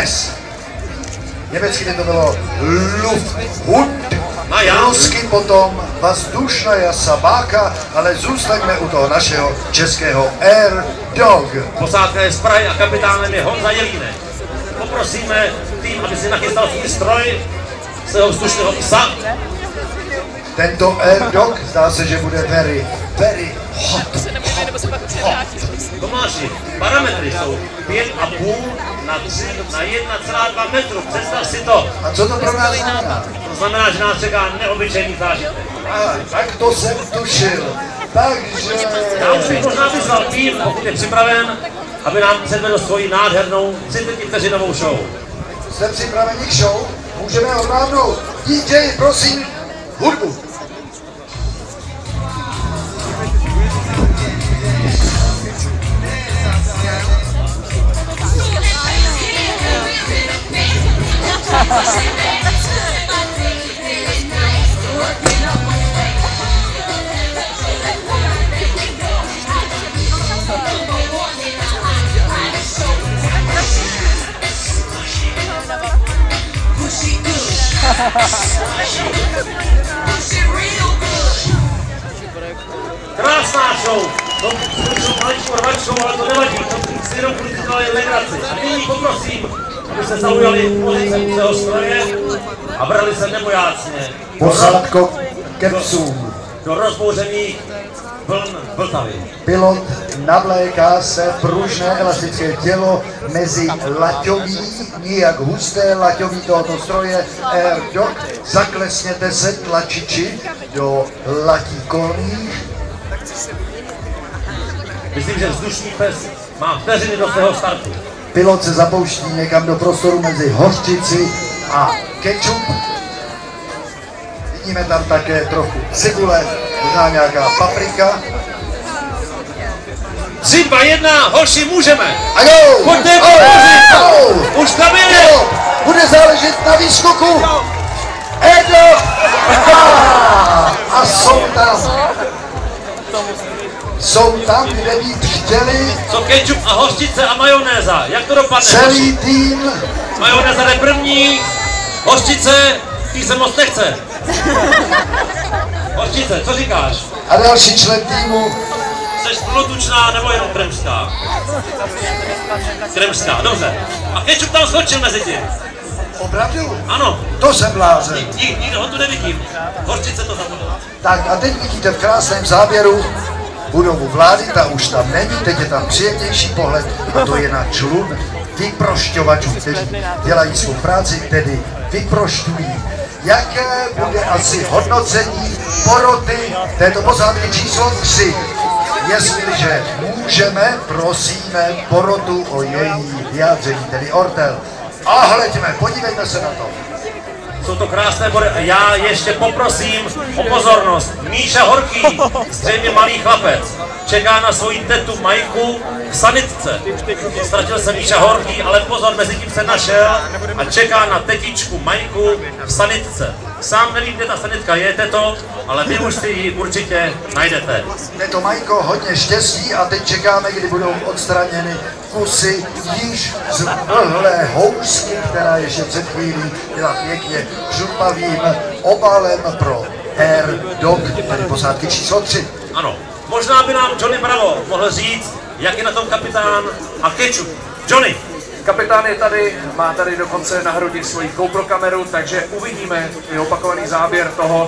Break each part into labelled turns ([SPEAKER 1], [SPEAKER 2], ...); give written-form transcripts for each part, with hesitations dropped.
[SPEAKER 1] S. Německy by to bylo Lufthund, rusky potom vzdušná sabáka, ale zůstaňme u toho našeho českého Air Dog.
[SPEAKER 2] Posádka je z Prahy a kapitánem je Honza Jelínek. Poprosíme tým, aby si nachystal svůj stroj svého vzdušného psa.
[SPEAKER 1] Tento Air Dog zdá se, že bude very hot.
[SPEAKER 2] Tomáši, parametry jsou 5,5 na 1,2 metru. Představ si to.
[SPEAKER 1] A co to pro nás znamená?
[SPEAKER 2] To znamená, že nás čeká neobyčejný zážitek.
[SPEAKER 1] Tak to jsem tušil. Takže...
[SPEAKER 2] Já už bych možná vyzval tým, pokud je připraven, aby nám předvedl svoji nádhernou 30vteřinovou show.
[SPEAKER 1] Jste připraveni k show? Můžeme odvávnout. DJ, prosím, hudbu.
[SPEAKER 2] Krásná show! To jsou maličkou rvačkou, ale to nevadí, to si jenom dělali legraci. A nyní poprosím, aby se zaujali pozice svého stroje a brali se nebojácně
[SPEAKER 1] Posádko kepsů.
[SPEAKER 2] do rozbouřených vln Vltavy.
[SPEAKER 1] Pilot navléká se pružné elastické tělo mezi laťový, nijak husté laťový tohoto stroje Air Dog. Zaklesněte se tlačiči do latí kolních.
[SPEAKER 2] Myslím, že vzdušný pes má vteřiny do svého startu.
[SPEAKER 1] Pilot se zapouští někam do prostoru mezi hořčici a kečup. Vidíme tam také trochu cibule, možná nějaká paprika.
[SPEAKER 2] 3, 2, 1, hoši, můžeme!
[SPEAKER 1] A go!
[SPEAKER 2] Pojďte, už tam je!
[SPEAKER 1] Bude záležet na výskoku! Edo! A jsou tam, kde být chtěli.
[SPEAKER 2] Co kečup a hořčice a majonéza, jak to dopadne?
[SPEAKER 1] Celý tým.
[SPEAKER 2] Majonéza jde první, hořčice, tý se moc nechce. Hořčice, co říkáš?
[SPEAKER 1] A další člen týmu.
[SPEAKER 2] Jseš plnotučná nebo jenom kremská? Kremská, dobře. A kečup tam skočil mezi tím.
[SPEAKER 1] Opravdu?
[SPEAKER 2] Ano.
[SPEAKER 1] To jsem blázen.
[SPEAKER 2] Nikdo ho tu nevidím. Hořčice to zapomněla.
[SPEAKER 1] Tak a teď vidíte v krásném záběru budovu vlády, ta už tam není, teď je tam příjemnější pohled a to je na člun vyprošťovačů, kteří dělají svou práci, tedy vyprošťují. Jaké bude asi hodnocení poroty této posádky číslo 3? Jestliže můžeme, prosíme porotu o její vyjádření, tedy ortel. A hleďme, podívejme se na to.
[SPEAKER 2] Jsou to krásné body a já ještě poprosím o pozornost. Míša Horký, zřejmě malý chlapec, čeká na svoji tetu Majku v sanitce. Ztratil se Míša Horký, ale pozor, mezi tím se našel a čeká na tetičku Majku v sanitce. Sám nevím, kde ta sanitka je, teto, ale vy už si ji určitě najdete.
[SPEAKER 1] Teto Majko, hodně štěstí a teď čekáme, kdy budou odstraněny kusy již z vlhlé housky, která ještě před chvílí byla pěkně župavým obalem pro Air Dog, tedy posádky číslo 3.
[SPEAKER 2] Ano, možná by nám Johnny Bravo mohl říct, jak je na tom kapitán a kečup. Johnny!
[SPEAKER 3] Kapitán je tady, má tady dokonce na hrudi svoji GoPro kameru, takže uvidíme i opakovaný záběr toho,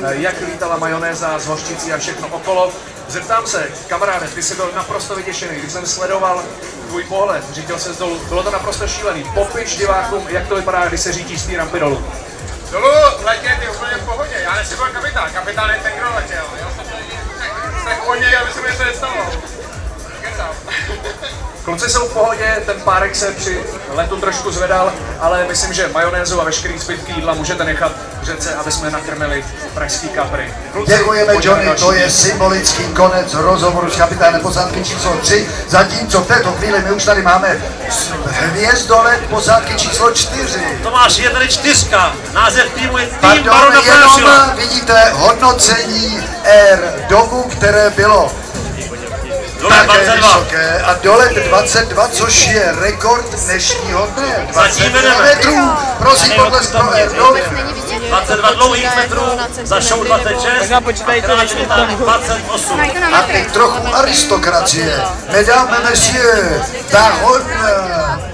[SPEAKER 3] jak lítala majonéza z hořčicí a všechno okolo. Zeptám se, kamaráde, ty jsi byl naprosto vyděšený, když jsem sledoval tvůj pohled, řídil se z dolů, bylo to naprosto šílený. Popiš divákům, jak to vypadá, když se řídíš z té rampy dolů.
[SPEAKER 4] Dolů letět je úplně v pohodě, já nejsem byl kapitán, kapitán je ten, kdo letěl, jo? Tak o něj, aby se mi něco nestalo.
[SPEAKER 3] Kluci jsou v pohodě, ten párek se při letu trošku zvedal, ale myslím, že majonézu a veškerý zbytky jídla můžete nechat v řece, aby jsme nakrmili pražský kapry. Kluci,
[SPEAKER 1] děkujeme, Johnny, to je symbolický konec rozhovoru s kapitánem posádky číslo 3, zatímco v této chvíli my už tady máme hvězdolet posádky číslo 4.
[SPEAKER 2] Tomáš, je tady 4, název týmu je tým
[SPEAKER 1] Pardon,
[SPEAKER 2] Barona Prašila.
[SPEAKER 1] Jenom vidíte hodnocení Air Dogu, které bylo
[SPEAKER 2] Dole
[SPEAKER 1] také
[SPEAKER 2] 22.
[SPEAKER 1] vysoké a dole 22, což je rekord dnešního dne.
[SPEAKER 2] Zatím
[SPEAKER 1] 22
[SPEAKER 2] jdeme.
[SPEAKER 1] metrů, prosím potlesk pro Erdoli.
[SPEAKER 2] 22 dlouhých metrů, za show 26, a krát Vitálek 28.
[SPEAKER 1] A teď trochu aristokracie. Mesdames, messieurs, baronne.